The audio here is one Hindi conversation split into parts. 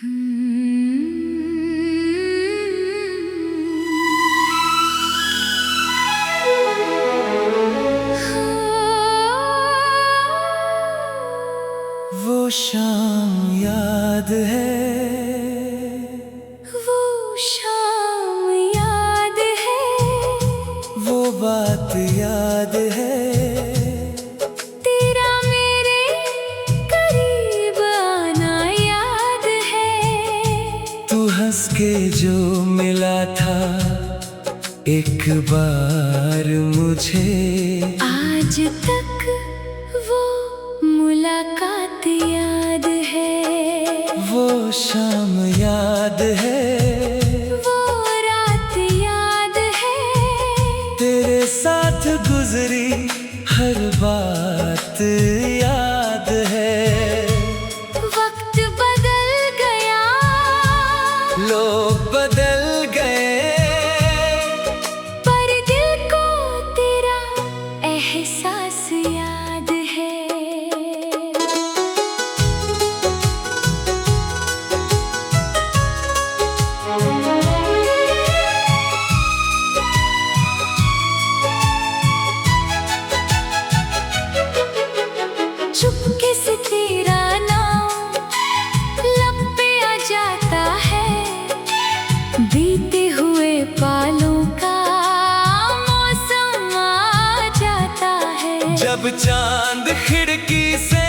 वो शाम याद है, वो शाम याद है, वो बात याद है, तेरा मेरे करीब आना याद है। तू हंस के जो मिला था एक बार मुझे, आज तक वो मुलाकात याद है। वो शाम याद है, वो रात याद है, तेरे साथ गुजरी हर बात याद है। वक्त बदल गया, लोग बदल गए, पर दिल को तेरा एहसास याद है। चुपके से तेरा नाम लब पे आ जाता है, बीते हुए पालों का मौसम आ जाता है। जब चांद खिड़की से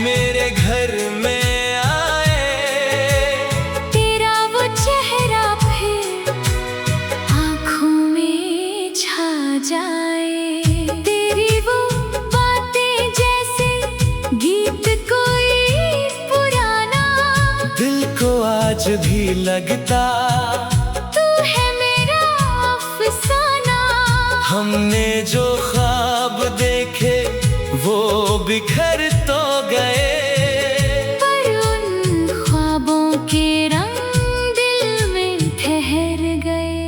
मेरे घर में आए, तेरा वो चेहरा फिर आँखों में छा जाए। तेरी वो बातें जैसे गीत कोई पुराना, दिल को आज भी लगता तू है मेरा अफसाना। हमने जो ख्वाब देखे वो बिखर तो गए, पर उन ख्वाबों के रंग दिल में ठहर गए।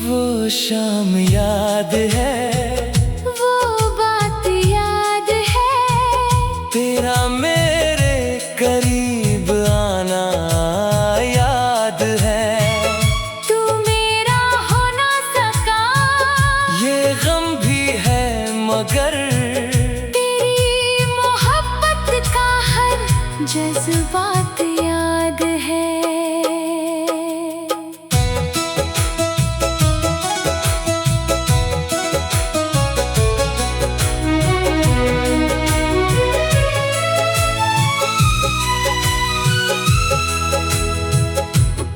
वो शाम याद है, वो बात याद है, तेरा मेरे करीब आना याद है। तू मेरा हो ना सका, ये गम भी है मगर तेरी मोहब्बत का हर जज्बात याद है।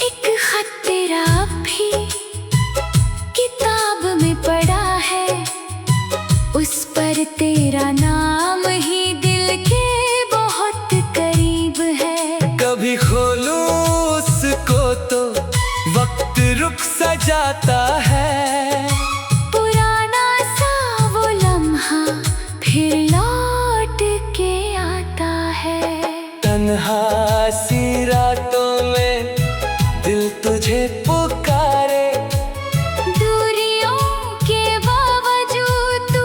एक खत तेरा भी किताब में पड़ा है, उस पर तेरा नाम ही दिल के बहुत करीब है। कभी खोलूं उसको तो वक्त रुक सा जाता है, पुराना सा वो लम्हा फिर लौट के आता है। तन्हा सी रातों में दिल तुझे पुकारे, दूरियों के बावजूद तू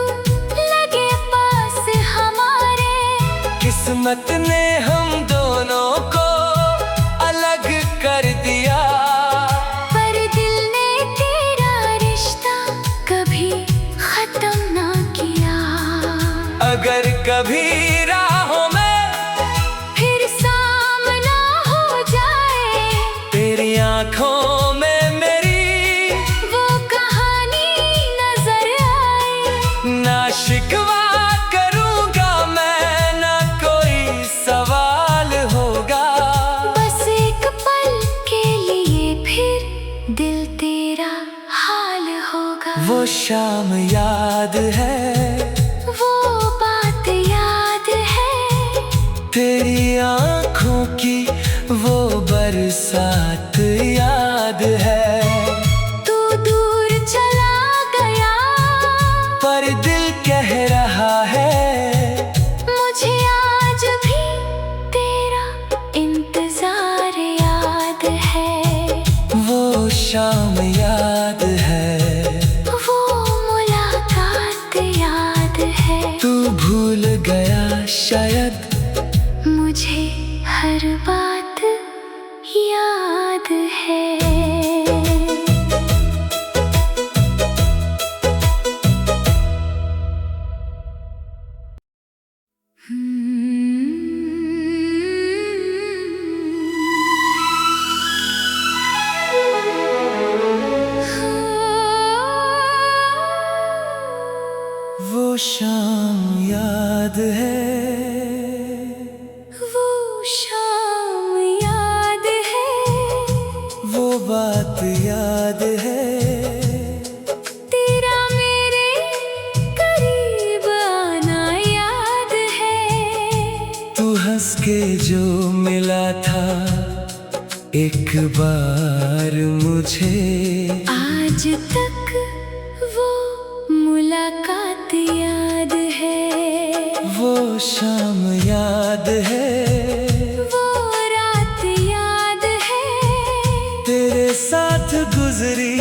लगे पास हमारे। किस्मत ने हम दोनों को अलग कर दिया, पर दिल ने तेरा रिश्ता कभी खत्म ना किया। अगर कभी राहों में फिर सामना हो जाए, तेरी आंखों में मेरी वो कहानी नजर आए। ना शिकवा करूंगा मैं, ना कोई सवाल होगा। बस एक पल के लिए फिर दिल तेरा हाल होगा। वो शाम याद है, वो बात याद है, तेरी आंखों की वो बरसात याद है। तू दूर चला गया, पर दिल कह रहा है मुझे आज भी तेरा इंतजार याद है। वो शाम याद है, वो मुलाकात याद है। तू भूल गया शायद मुझे हर बात शाम याद है, वो शाम याद है, वो बात याद है, तेरा मेरे करीब आना याद है। तू हंस के जो मिला था एक बार मुझे, आज तक वो मुलाकात याद है। वो शाम याद है, वो रात याद है, तेरे साथ गुजरी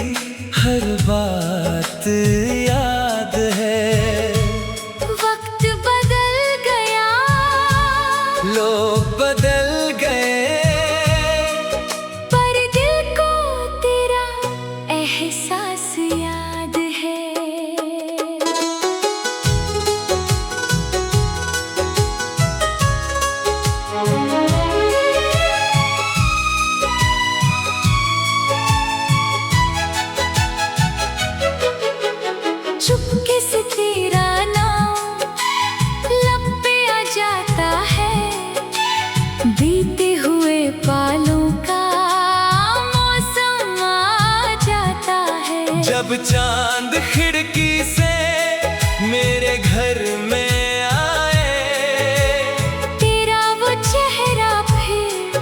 हर बात याद है। वक्त बदल गया, लोग बदल गए, पर दिल को तेरा एहसास याद है। चुपके से तेरा नाम लब पे आ जाता है, बीते हुए पालों का मौसम आ जाता है। जब चांद खिड़की से मेरे घर में आए, तेरा वो चेहरा फिर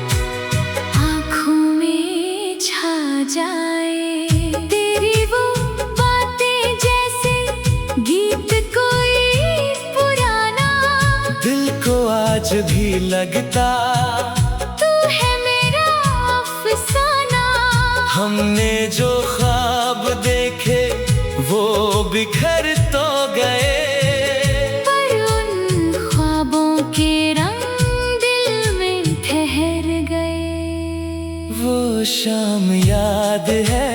आँखों में छा जाए। तेरी वो बातें जैसे गीत कोई पुराना, दिल को आज भी लगता तू है मेरा अफसाना। हमने जो ख्वाब देखे वो बिखर तो गए, पर उन ख्वाबों के रंग दिल में ठहर गए। वो शाम याद है,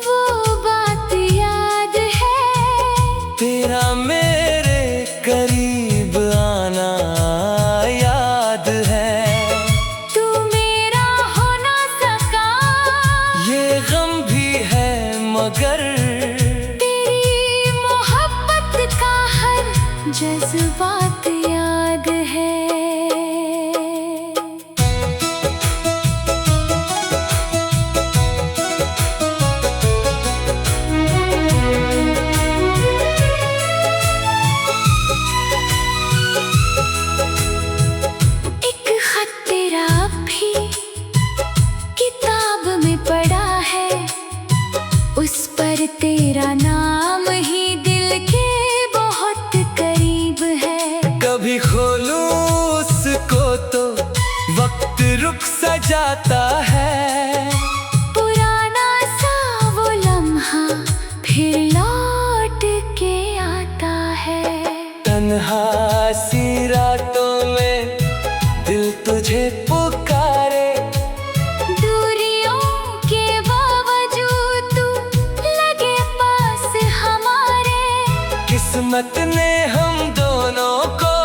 वो बात याद है, तेरा मेरे करीब आना याद है। तू मेरा हो ना सका, ये गम भी है मगर तेरी मोहब्बत का हर जज्बात याद है। एक खत तेरा भी किताब में पड़ा है, उस पर तेरा नाम ही दिल के बहुत करीब है। कभी खोलूं उसको तो वक्त रुक सा जाता है, पुराना सा वो लम्हा फिर लौट के आता है। तन्हा सी रातों में दिल तुझे पुकारे, दूरियों के बावजूद तू लगे पास हमारे। किस्मत ने हम दोनों को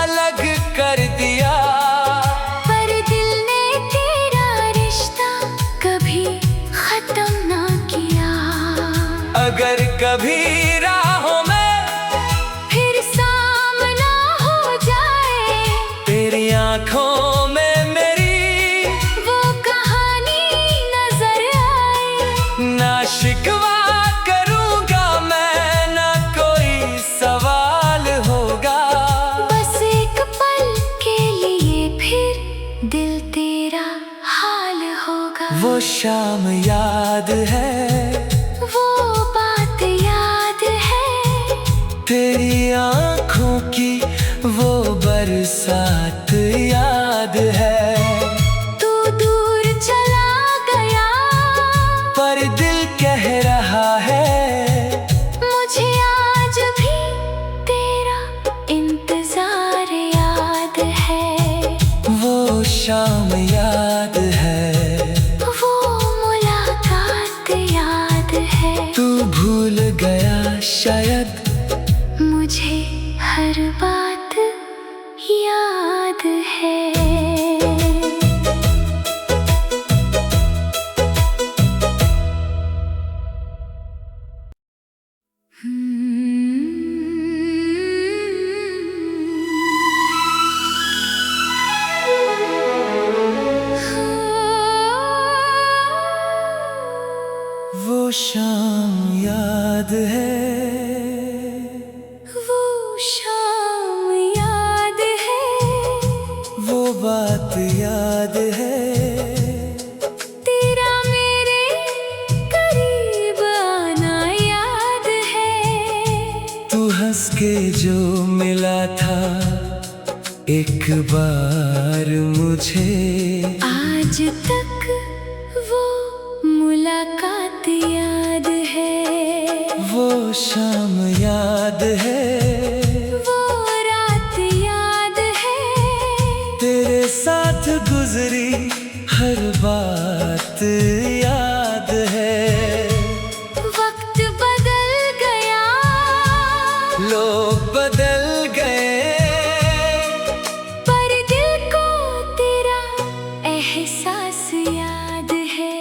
अलग कर दिया, पर दिल ने तेरा रिश्ता कभी खत्म ना किया। अगर कभी राहों में फिर सामना हो जाए, तेरी आंखों में मेरी वो कहानी नजर आए। ना शिकवा करूंगा मैं, ना कोई सवाल होगा। बस एक पल के लिए फिर दिल तेरा हाल होगा। वो शाम याद है, वो बात याद है, तेरी आंखों की वो बरसात याद है। तू दूर चला गया, पर दिल कह रहा है मुझे आज भी तेरा इंतजार याद है। वो शाम याद है, वो मुलाकात याद है, तू भूल गया शायद मुझे हर बात याद है। Hmm. शाम याद है, वो शाम याद है, वो बात याद है, तेरा मेरे करीब आना याद है। तू हंस के जो मिला था एक बार मुझे, आज तक वो मुलाकात याद है। वो शाम याद है, वो रात याद है, तेरे साथ गुजरी हर बात याद है। वक्त बदल गया, लोग बदल गए, पर दिल को तेरा एहसास याद है।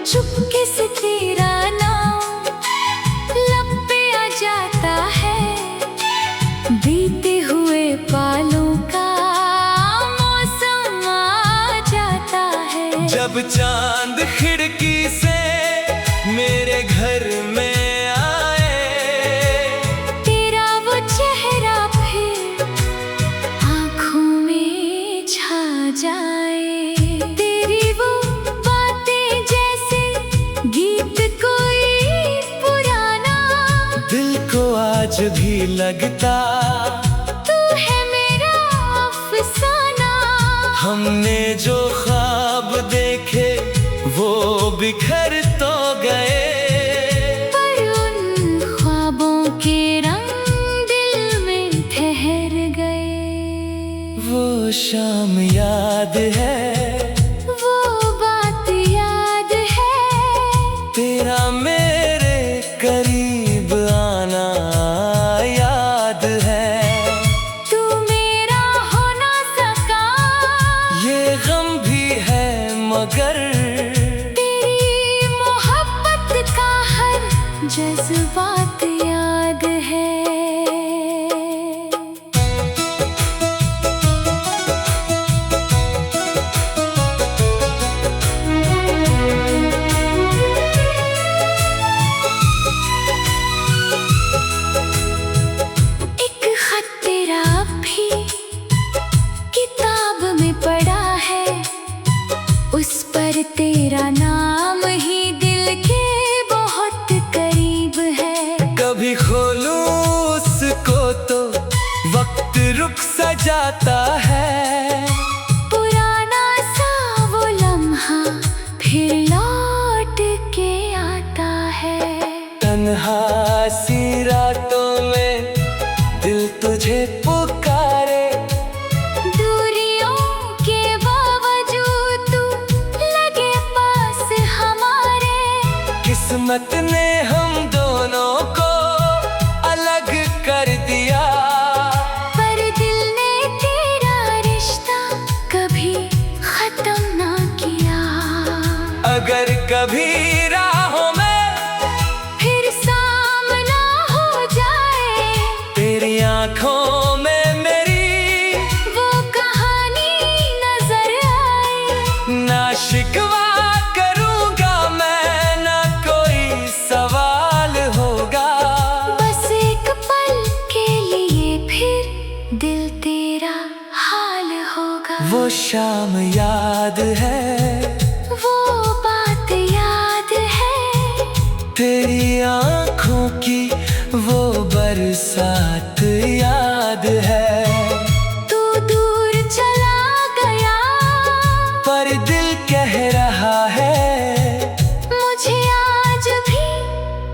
चुपके से तेरा नाम लब पे आ जाता है, बीते हुए पालों का मौसम आ जाता है। जब चांद खिड़की से मेरे घर में आए, तेरा वो चेहरा फिर आँखों में छा जाए। तेरी वो बातें जैसे गीत कोई पुराना, दिल को आज भी लगता तू है मेरा अफसाना। हमने जो ख्वाब देखे वो बिखर तो गए, पर उन ख्वाबों के रंग दिल में ठहर गए। वो शाम याद है, वो बात याद है, तेरा मेरे करीब आना याद है। तू मेरा हो ना सका, ये गम भी है मगर तेरी मोहब्बत का हर जज्बात याद है। एक खत तेरा भी किताब में पड़ा है, उस पर तेरा नाम ही दिल के बहुत करीब है। कभी खोलूं उसको तो वक्त रुक सा जाता है, पुराना सा वो लम्हा फिर लौट के आता है। तन्हा सी रातों में दिल तुझे पुकारे, दूरियों के बावजूद तू लगे पास हमारे। किस्मत ने हम दोनों को अलग कर दिया, पर दिल ने तेरा रिश्ता कभी खत्म ना किया। अगर कभी राहों में फिर सामना हो जाए, तेरी आंखों में मेरी वो कहानी नजर आए। ना शिकवा करूंगा मैं, ना कोई सवाल होगा, बस एक पल के लिए फिर दिल तेरा हाल होगा। वो शाम याद है, वो बात याद है, तेरी आंखों की वो बरसात याद है। तू दूर चला गया, पर दिल कह रहा है मुझे आज भी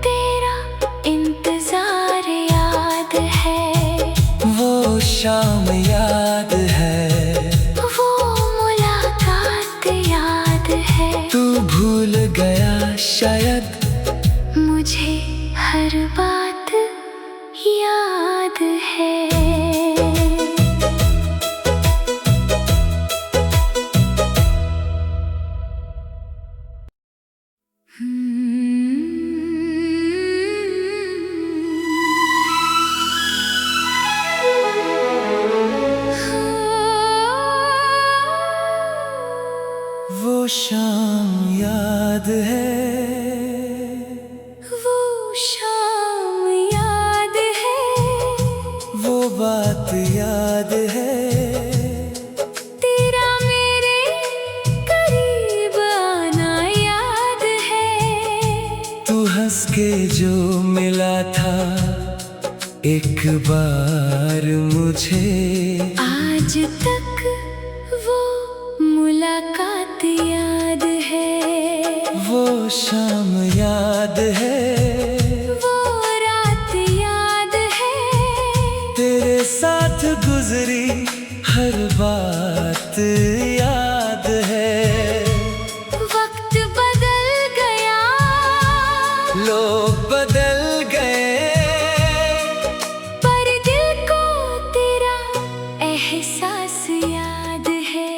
तेरा इंतजार याद है। वो शाम याद है, वो मुलाकात याद है, तू भूल गया शायद मुझे हर बात याद है। Hmm. वो शाम याद है, वो शाम याद है, वो बात याद है, तेरा मेरे करीब आना याद है। तू हंस के जो मिला था एक बार मुझे, आज तक वो मुलाकात याद है। वो शाम याद है, वो रात याद है, तेरे साथ गुजरी हर बात याद है। वक्त बदल गया, लोग बदल गए, पर दिल को तेरा एहसास याद है।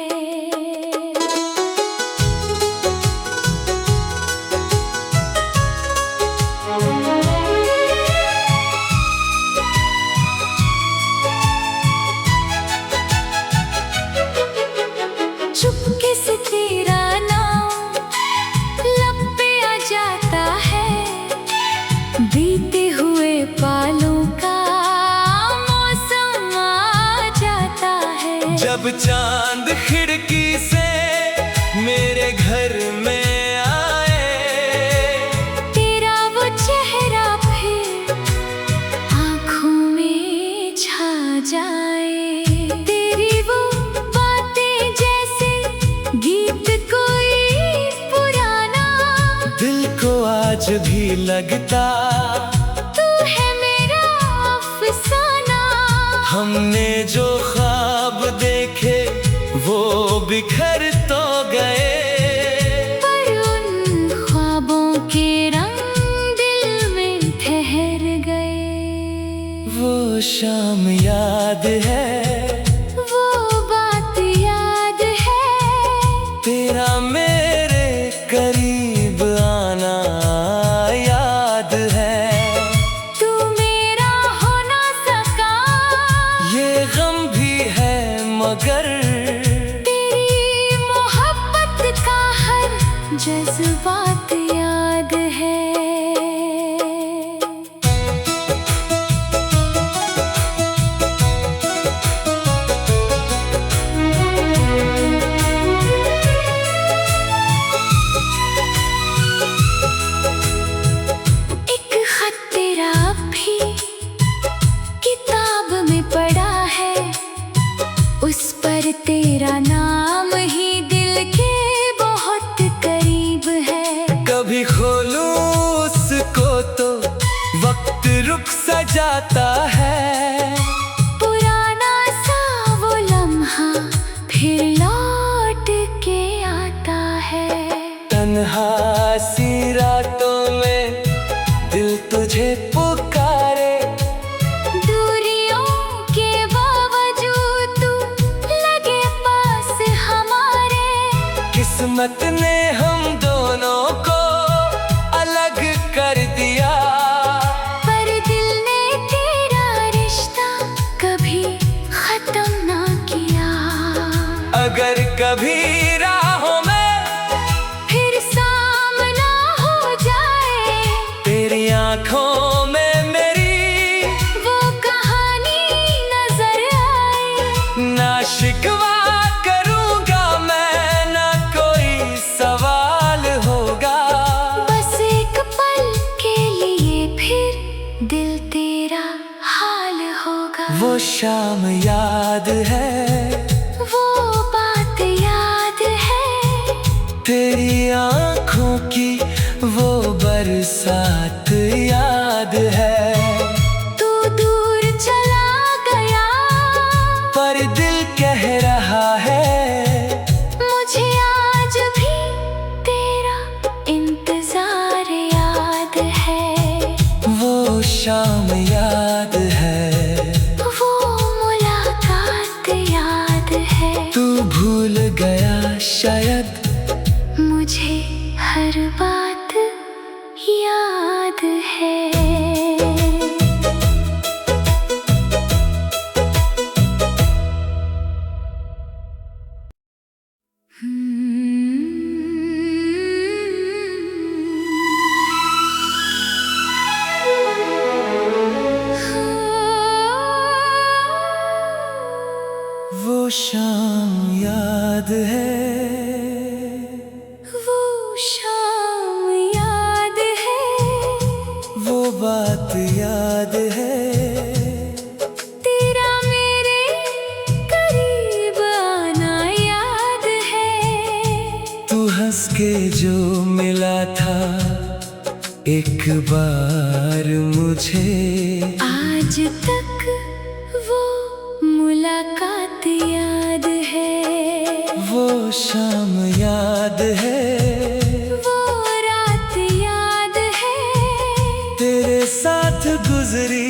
चुपके से तेरा नाम लब पे आ जाता है, बीते हुए पालों का मौसम आ जाता है। जब चांद खिड़की से मेरे घर में आए, तेरा वो चेहरा फिर आँखों में छा जाए। तेरी वो बातें जैसे गीत कोई पुराना, दिल को आज भी लगता तू है मेरा अफसाना। हमने जो ख्वाब देखे वो बिखर तो गए, पर उन ख्वाबों के रंग दिल में ठहर गए। वो शाम याद है, वो बात याद है, तेरा मेरे करीब आना याद है। तू मेरा हो ना सका, ये गम भी है मगर तेरी मोहब्बत का हर जज्बात याद है। एक खत तेरा भी किताब में पड़ा है, उस पर तेरा नाम ही दिल के बहुत करीब है। कभी खोलूं उसको तो वक्त रुक सा जाता है, पुराना सा वो लम्हा फिर लौट के आता है। तन्हा सी रातों में दिल तुझे पुकारे, दूरियों के बावजूद तू लगे पास हमारे। किस्मत ने हम दोनों को अलग कर दिया, पर दिल ने तेरा रिश्ता कभी खत्म ना किया। अगर कभी राहों में फिर सामना हो जाए, तेरी आंखों में मेरी वो कहानी नजर आए। ना शिकवा करूंगा मैं, ना कोई सवाल होगा, बस एक पल के लिए फिर दिल तेरा हाल होगा। वो शाम याद है, वो बात याद है, तेरी आंखों की वो बरसात याद है। तू दूर चला गया, पर दिल कह रहा है मुझे आज भी तेरा इंतजार याद है। वो शाम याद है, वो मुलाकात याद है, तू भूल गया शायद मुझे हर बात याद है। Hmm. के जो मिला था एक बार मुझे, आज तक वो मुलाकात याद है। वो शाम याद है, वो रात याद है, तेरे साथ गुजरी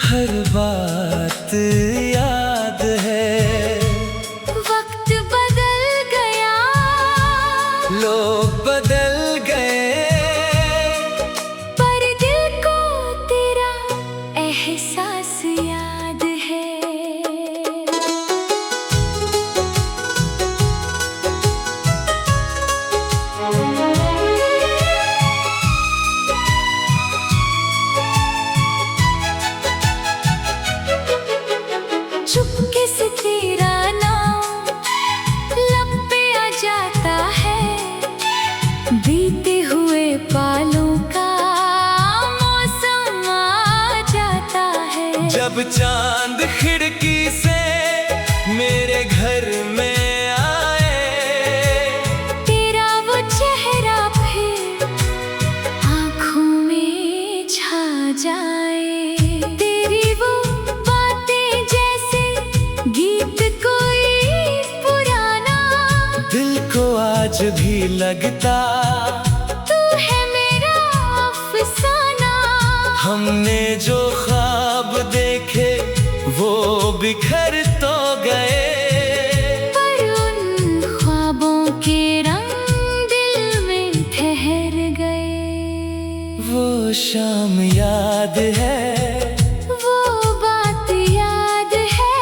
हर बात याद है। वक्त बदल गया, लोग बदल गए, पर दिल को तेरा एहसास याद है। चुपके से तेरा नाम लब पे आ जाता है, बीते हुए पालों का मौसम आ जाता है। जब चांद खिड़की से मेरे घर में आए, तेरा वो चेहरा फिर आँखों में छा जाए। तेरी वो बातें जैसे गीत कोई पुराना, दिल को आज भी लगता तू है मेरा अफसाना। हमने जो ख्वाब देखे वो बिखर तो गए, पर उन ख्वाबों के रंग दिल में ठहर गए। वो शाम याद है, वो बात याद है,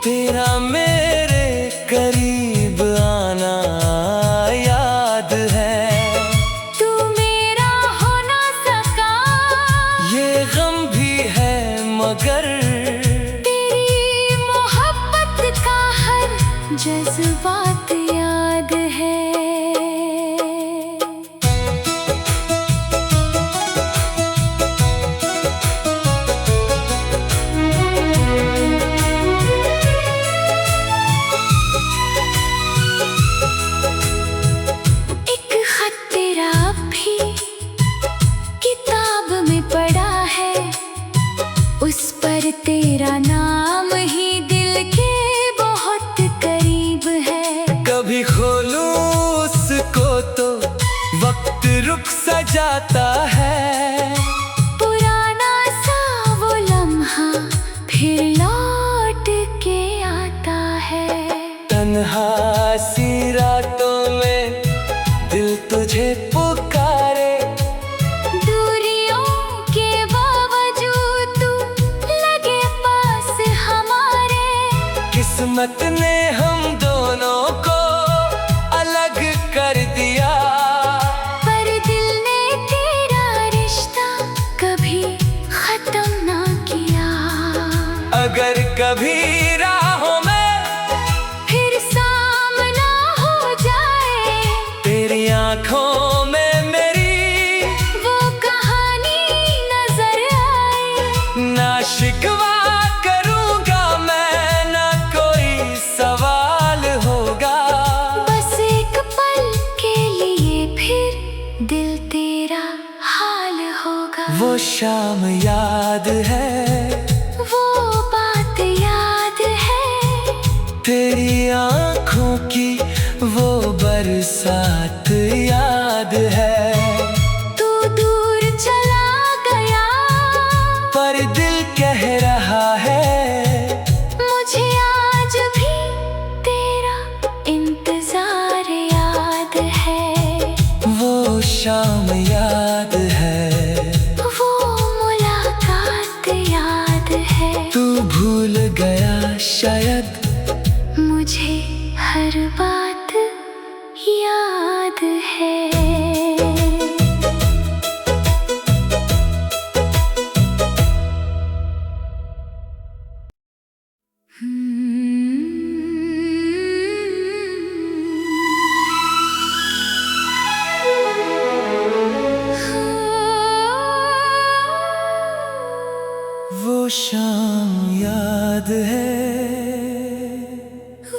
तेरा मेरे करीब आना याद है। तू मेरा हो ना सका, ये गम भी है मगर तेरी मोहब्बत का हर जज्बात याद है। एक खत तेरा भी किताब में पड़ा है, उस पर तेरा नाम ही दिल के बहुत करीब है। कभी खोलूं उसको तो वक्त रुक सा जाता है, पुराना सा वो लम्हा फिर लौट के आता है। तन्हा सी रातों में दिल तुझे पुकारे, दूरियों के बावजूद तू लगे पास हमारे। किस्मत ने हम दोनों को अलग कर दिया, पर दिल ने तेरा रिश्ता कभी खत्म ना किया। अगर कभी राहों में फिर सामना हो जाए, तेरी आंखों में मेरी वो कहानी नजर आए, ना शिकवा करूंगा मैं, ना कोई सवाल होगा। बस एक पल के लिए फिर दिल तेरा हाल होगा। वो शाम याद है, वो बात याद है, तेरी आंखों की वो बरसात याद है। तू दूर चला गया, पर दिल कह रहा है मुझे आज भी तेरा इंतजार याद है। वो शाम याद है, वो मुलाकात याद है, तू भूल गया शायद मुझे हर बात याद है। वो शाम याद है,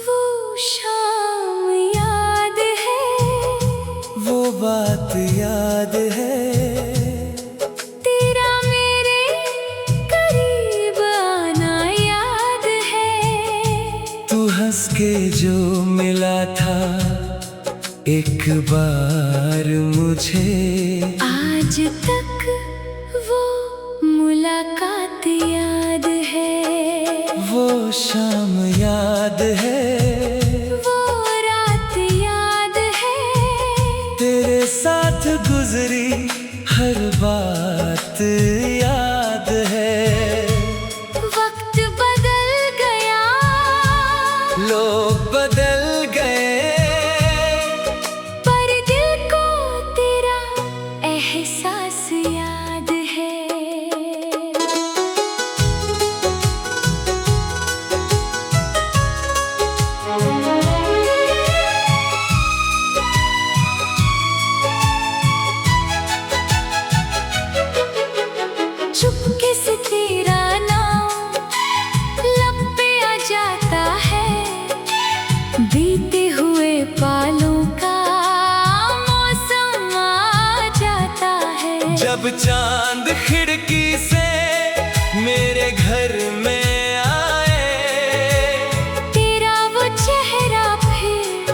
वो शाम याद है, कहा एक बार मुझे, आज तक वो मुलाकात याद है, वो शाम याद है, वो रात याद है, तेरे साथ गुजरी हर बात याद है। वक्त बदल गया, लोग बदल गए, पर दिल को तेरा एहसास याद है। चुपके से तेरा नाम लब पे आ जाता है, बीते हुए पालों का मौसम आ जाता है। जब चांद खिड़की से मेरे घर में आए, तेरा वो चेहरा फिर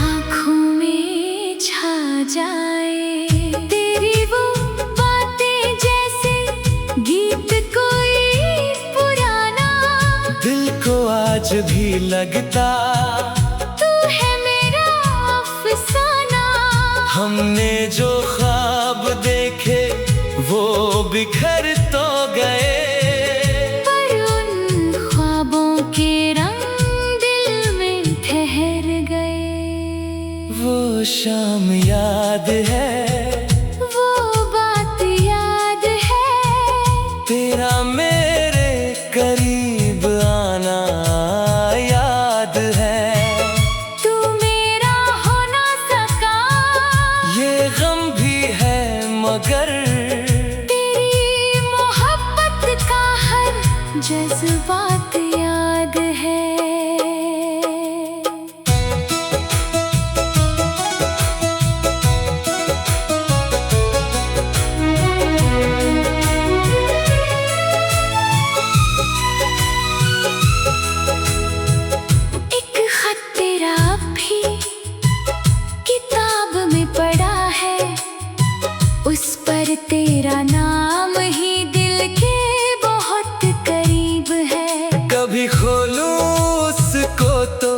आँखों में छा जाए, तेरी वो बातें जैसे गीत कोई पुराना, दिल को आज भी लगता तू है मेरा अफसाना। हमने जो ख्वाब देखे वो बिखर तो गए, पर उन ख्वाबों के रंग दिल में ठहर गए। वो शाम याद है, वो बात याद है, तेरा मेरे करीब आना याद है। तू मेरा हो ना सका, ये गम भी है मगर तेरी मोहब्बत का हर जज्बात याद है। एक खत तेरा भी किताब में पड़ा है, उस पर तेरा नाम ही दिल के बहुत करीब है। कभी खोलूं उसको तो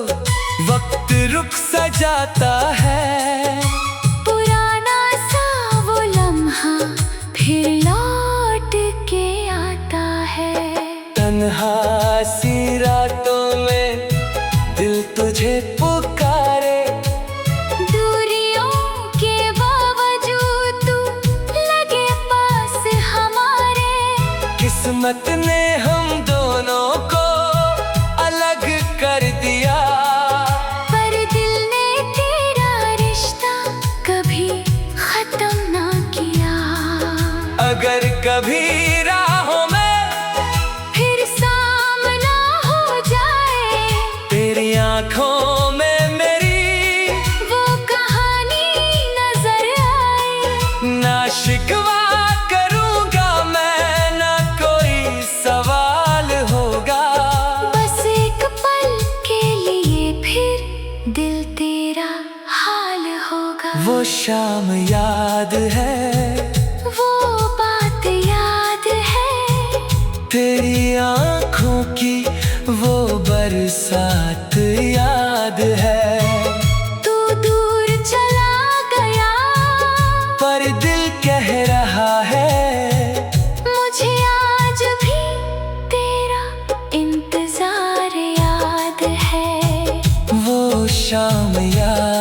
वक्त रुक सा जाता है, पुराना सा वो लम्हा फिर लौट के आता है। तन्हा सी रातों में दिल तुझे पुकारे, दूरियों के बावजूद तू लगे पास हमारे, किस्मत ने हम दोनों को अलग कर दिया, पर दिल ने तेरा रिश्ता कभी खत्म ना किया। अगर कभी राहों में फिर सामना हो जाए, तेरी आंखों में मेरी वो कहानी नजर आए, ना शिकवा करूंगा मैं, ना कोई सवाल होगा, बस एक पल के लिए फिर दिल तेरा हाल होगा। वो शाम याद है, वो बात याद है, तेरी आंखों की वो बरसात याद है। तू दूर चला गया, पर दिल कह रहा है, मुझे आज भी तेरा इंतजार याद है। वो शाम याद